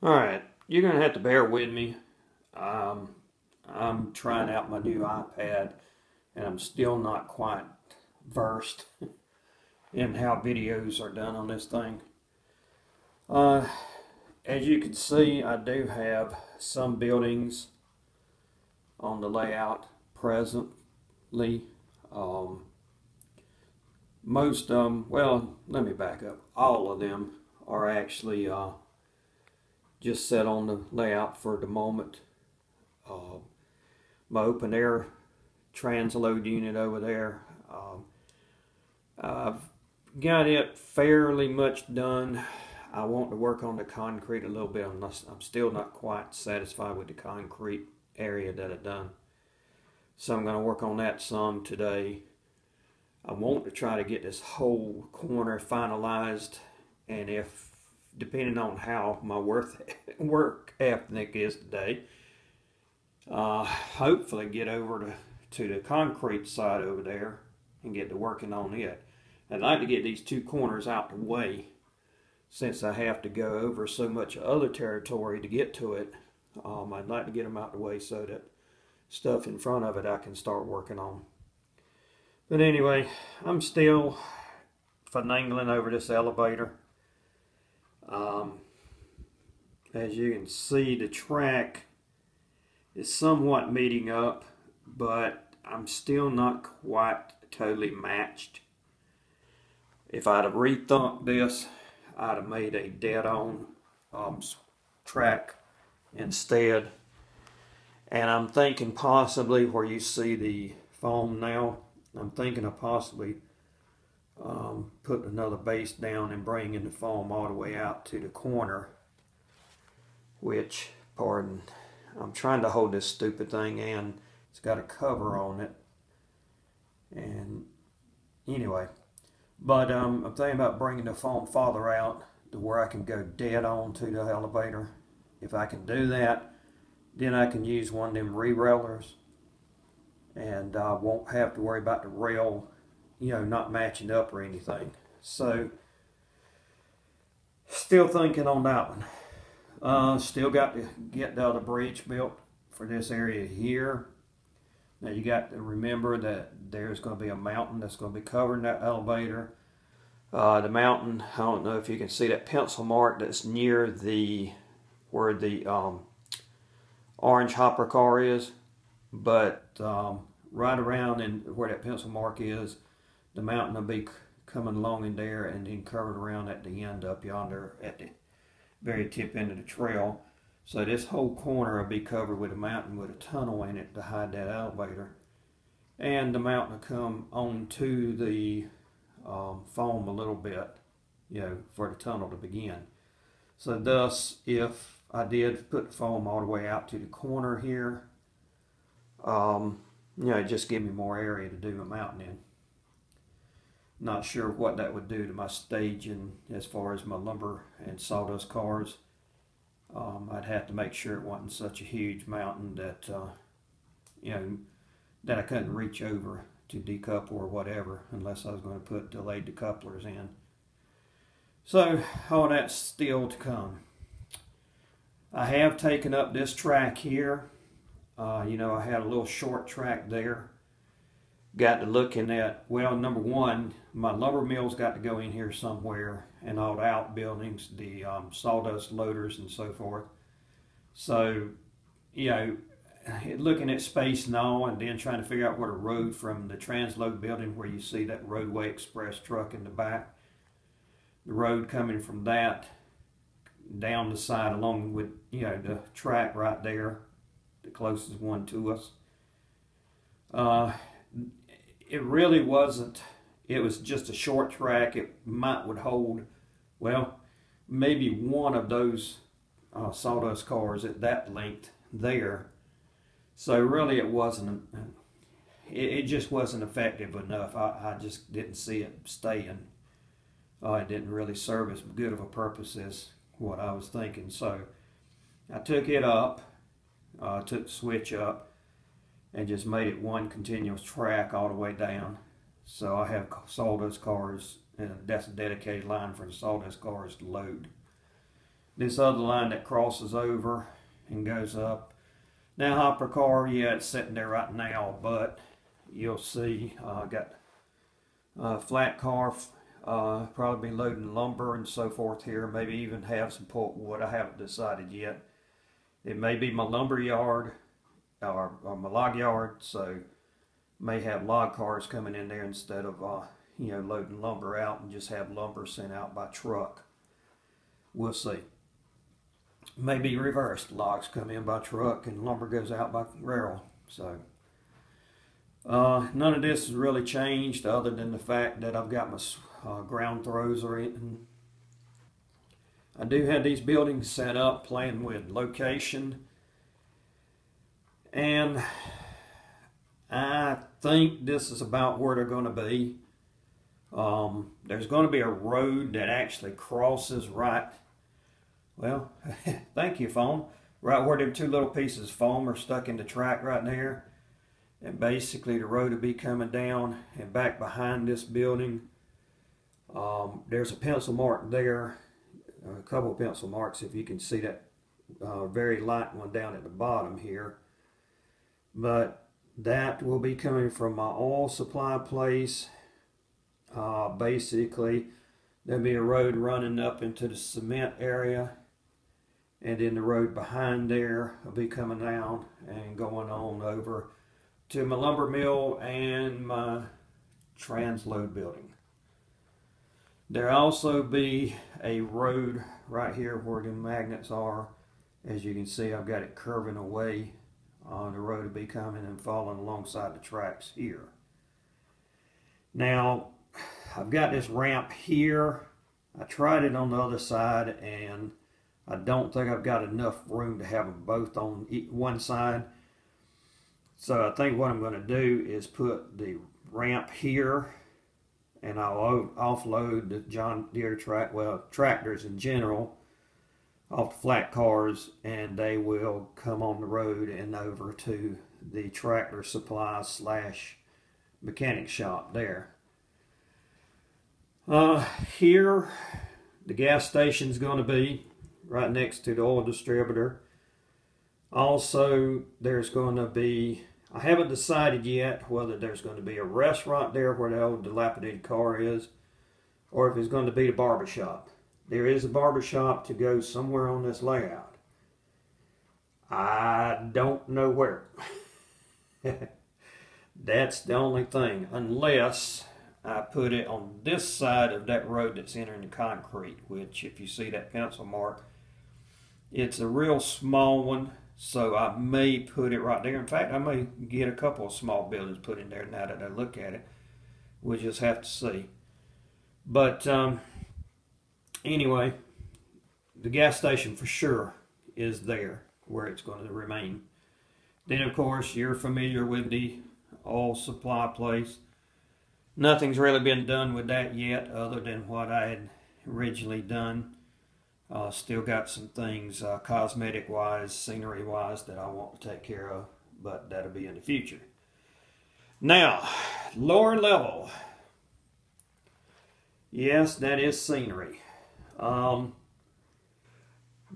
Alright, you're going to have to bear with me. Um, I'm trying out my new iPad and I'm still not quite versed in how videos are done on this thing. Uh, as you can see, I do have some buildings on the layout presently. Um, most of them, well, let me back up. All of them are actually just set on the layout for the moment. Uh, my open air transload unit over there. I've got it fairly much done. I want to work on the concrete a little bit. I'm still not quite satisfied with the concrete area that I've done. So I'm going to work on that some today. I want to try to get this whole corner finalized, and if depending on how my work ethic is today, hopefully get over to the concrete side over there and get to working on it. I'd like to get these two corners out the way since I have to go over so much other territory to get to it. I'd like to get them out the way so that stuff in front of it I can start working on. But anyway, I'm still finagling over this elevator. As you can see, the track is somewhat meeting up, but I'm still not quite totally matched. If I'd have rethunked this, I'd have made a dead-on track instead. And I'm thinking possibly where you see the foam now, I'm thinking of possibly putting another base down and bringing the foam all the way out to the corner, which, pardon, I'm trying to hold this stupid thing in. It's got a cover on it. And anyway, but I'm thinking about bringing the foam farther out to where I can go dead on to the elevator. If I can do that, then I can use one of them re-railers and I won't have to worry about the rail, not matching up or anything. So, still thinking on that one. Still got to get the other bridge built for this area here. Now you got to remember that there's going to be a mountain that's going to be covering that elevator. The mountain, I don't know if you can see that pencil mark that's near where the orange hopper car is, but right around where that pencil mark is, the mountain will be coming along in there and then covered around at the end up yonder at the very tip end of the trail. So this whole corner will be covered with a mountain with a tunnel in it to hide that elevator. And the mountain will come onto the foam a little bit, for the tunnel to begin. So thus, if I did put the foam all the way out to the corner here, it just give me more area to do my mountain in. Not sure what that would do to my staging as far as my lumber and sawdust cars. I'd have to make sure it wasn't such a huge mountain that, that I couldn't reach over to decouple or whatever, unless I was going to put delayed decouplers in. So, all that's still to come. I have taken up this track here. I had a little short track there. Got to looking at, well, number one, my lumber mill's got to go in here somewhere, and all the outbuildings, the sawdust loaders and so forth. So, looking at space and all, and then trying to figure out where the road from the transload building where you see that Roadway Express truck in the back, the road coming from that down the side along with, the track right there, the closest one to us. It really wasn't, it was just a short track. It would hold, well, maybe one of those sawdust cars at that length there. So really it wasn't, it just wasn't effective enough. I just didn't see it staying. It didn't really serve as good of a purpose as what I was thinking. So I took it up, took the switch up, and just made it one continuous track all the way down. So I have sawdust cars, and that's a dedicated line for the sawdust cars to load. this other line that crosses over and goes up. Now hopper car, yeah, it's sitting there right now, but you'll see I got a flat car, probably be loading lumber and so forth here, maybe even have some pulpwood. I haven't decided yet. It may be my lumber yard or my log yard, so may have log cars coming in there instead of you know, loading lumber out, and just have lumber sent out by truck. We'll see. Maybe reversed. Logs come in by truck and lumber goes out by rail. So none of this has really changed other than the fact that I've got my ground throws in. I do have these buildings set up playing with location, and I think this is about where they're going to be. There's going to be a road that actually crosses right, well, thank you, foam, right where them two little pieces of foam are stuck in the track right there. And basically the road will be coming down, and back behind this building, there's a pencil mark there, a couple of pencil marks if you can see that very light one down at the bottom here. But that will be coming from my oil supply place. Basically there'll be a road running up into the cement area, and then the road behind there will be coming down and going on over to my lumber mill and my transload building. There'll also be a road right here where the magnets are. As you can see, I've got it curving away. The road will be coming and falling alongside the tracks here. Now, I've got this ramp here. I tried it on the other side, and I don't think I've got enough room to have them both on one side. So I think what I'm going to do is put the ramp here, and I'll offload the John Deere tractors in general off the flat cars, and they will come on the road and over to the tractor supply / mechanic shop there. Here the gas station is going to be right next to the oil distributor. Also, there's going to be, I haven't decided yet whether there's going to be a restaurant there where the old dilapidated car is, or if it's going to be a barber shop. There is a barber shop to go somewhere on this layout. I don't know where. That's the only thing, unless I put it on this side of that road that's entering the concrete, which, if you see that pencil mark, it's a real small one, so I may put it right there. In fact, I may get a couple of small buildings put in there now that I look at it. We'll just have to see. But anyway, the gas station for sure is there where it's going to remain. Then, of course, you're familiar with the oil supply place. Nothing's really been done with that yet other than what I had originally done. Still got some things cosmetic wise, scenery wise that I want to take care of, but that'll be in the future. Now, lower level. Yes, that is scenery. Got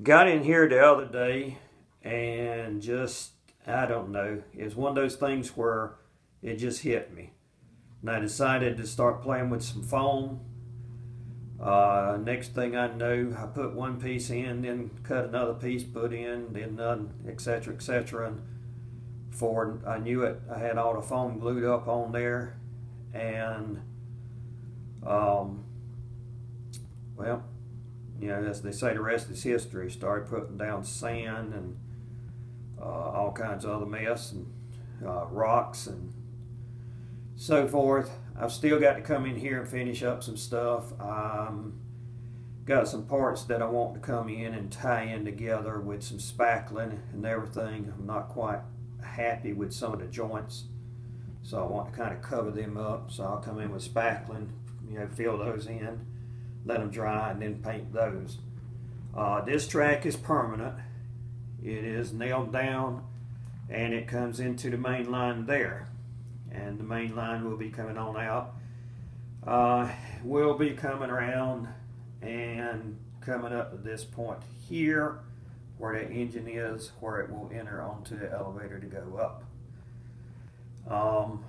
in here the other day and just, I don't know, it was one of those things where it just hit me. And I decided to start playing with some foam. Next thing I know, I put one piece in, then cut another piece, put in, then none, etc., etc. And before I knew it, I had all the foam glued up on there. And, well, you know, as they say, the rest is history. Started putting down sand and all kinds of other mess and rocks and so forth. I've still got to come in here and finish up some stuff. Got some parts that I want to come in and tie in together with some spackling and everything. I'm not quite happy with some of the joints, so I want to kind of cover them up. So I'll come in with spackling, you know, fill those in, let them dry, and then paint those. This track is permanent. It is nailed down, and it comes into the main line there. And the main line will be coming on out. We'll be coming around and coming up to this point here where the engine is, where it will enter onto the elevator to go up.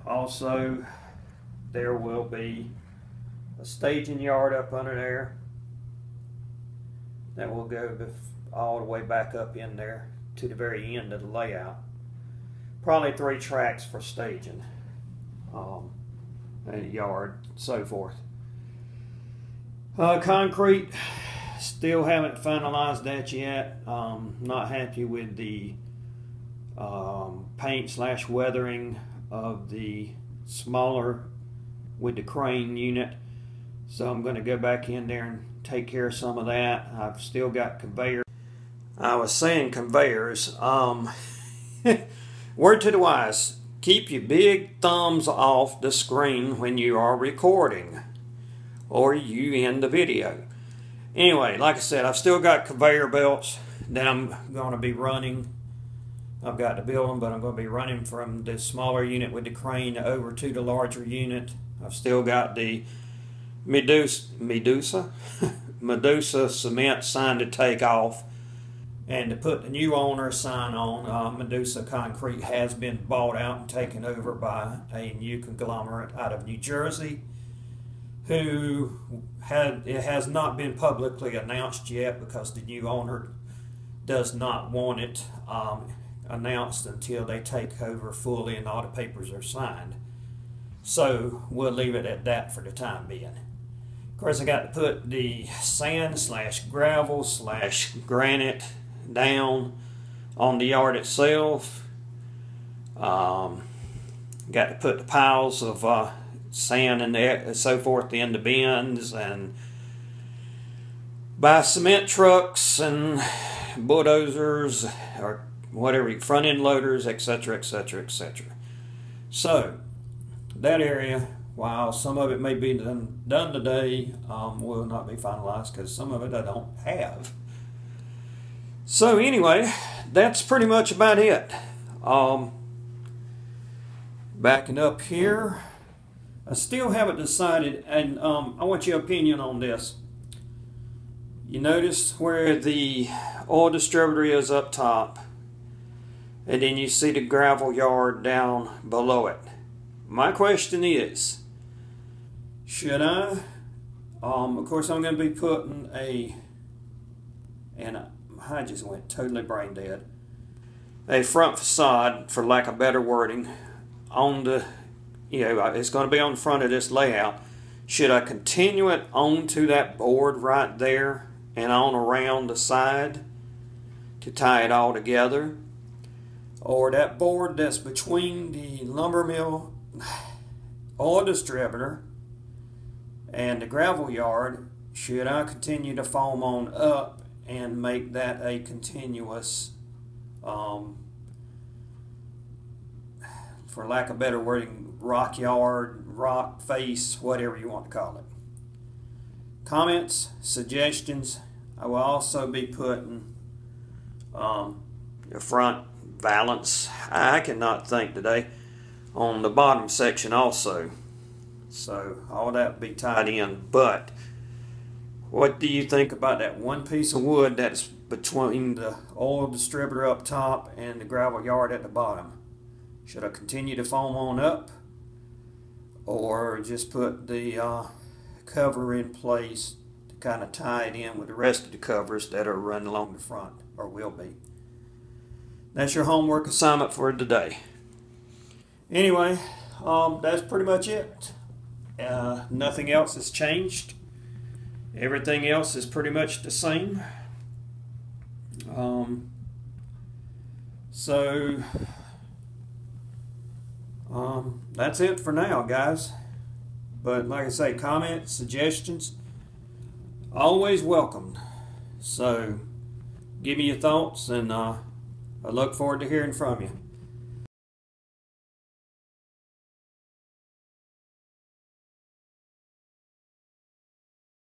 Also, there will be a staging yard up under there that will go all the way back up in there to the very end of the layout. Probably 3 tracks for staging, a yard, so forth. Concrete, still haven't finalized that yet. Not happy with the paint / weathering of the smaller with the crane unit, so I'm going to go back in there and take care of some of that. I've still got conveyors. I was saying conveyors. Word to the wise, keep your big thumbs off the screen when you are recording, or you end the video. Anyway, like I said, I've still got conveyor belts that I'm going to be running. I've got to build them, but I'm going to be running from the smaller unit with the crane over to the larger unit. I've still got the Medusa cement sign to take off, and to put the new owner sign on. Medusa Concrete has been bought out and taken over by a new conglomerate out of New Jersey, who it has not been publicly announced yet because the new owner does not want it announced until they take over fully and all the papers are signed. So we'll leave it at that for the time being. Of course, I got to put the sand / gravel / granite down on the yard itself. Got to put the piles of sand and so forth in the bins, and buy cement trucks and bulldozers or whatever, front end loaders, etc., etc., etc. So that area, while some of it may be done today, will not be finalized because some of it I don't have. So anyway, that's pretty much about it. Backing up here, I still haven't decided, and I want your opinion on this. You notice where the oil distributor is up top, and then you see the gravel yard down below it. My question is, should I, of course I'm going to be putting I just went totally brain dead, a front facade, for lack of better wording, on the, it's going to be on the front of this layout. Should I continue it onto that board right there and on around the side to tie it all together? Or that board that's between the lumber mill, oil distributor, and the gravel yard, should I continue to foam on up and make that a continuous, for lack of better wording, rock yard, rock face, whatever you want to call it? Comments, suggestions. I will also be putting the front valance, I cannot think today, on the bottom section also. So all that will be tied in. But what do you think about that one piece of wood that's between the oil distributor up top and the gravel yard at the bottom? Should I continue to foam on up, or just put the cover in place to kind of tie it in with the rest of the covers that are running along the front, or will be? That's your homework assignment for today. Anyway, that's pretty much it. Nothing else has changed. Everything else is pretty much the same. That's it for now, guys. But like I say, comments, suggestions, always welcomed. So give me your thoughts, and I look forward to hearing from you.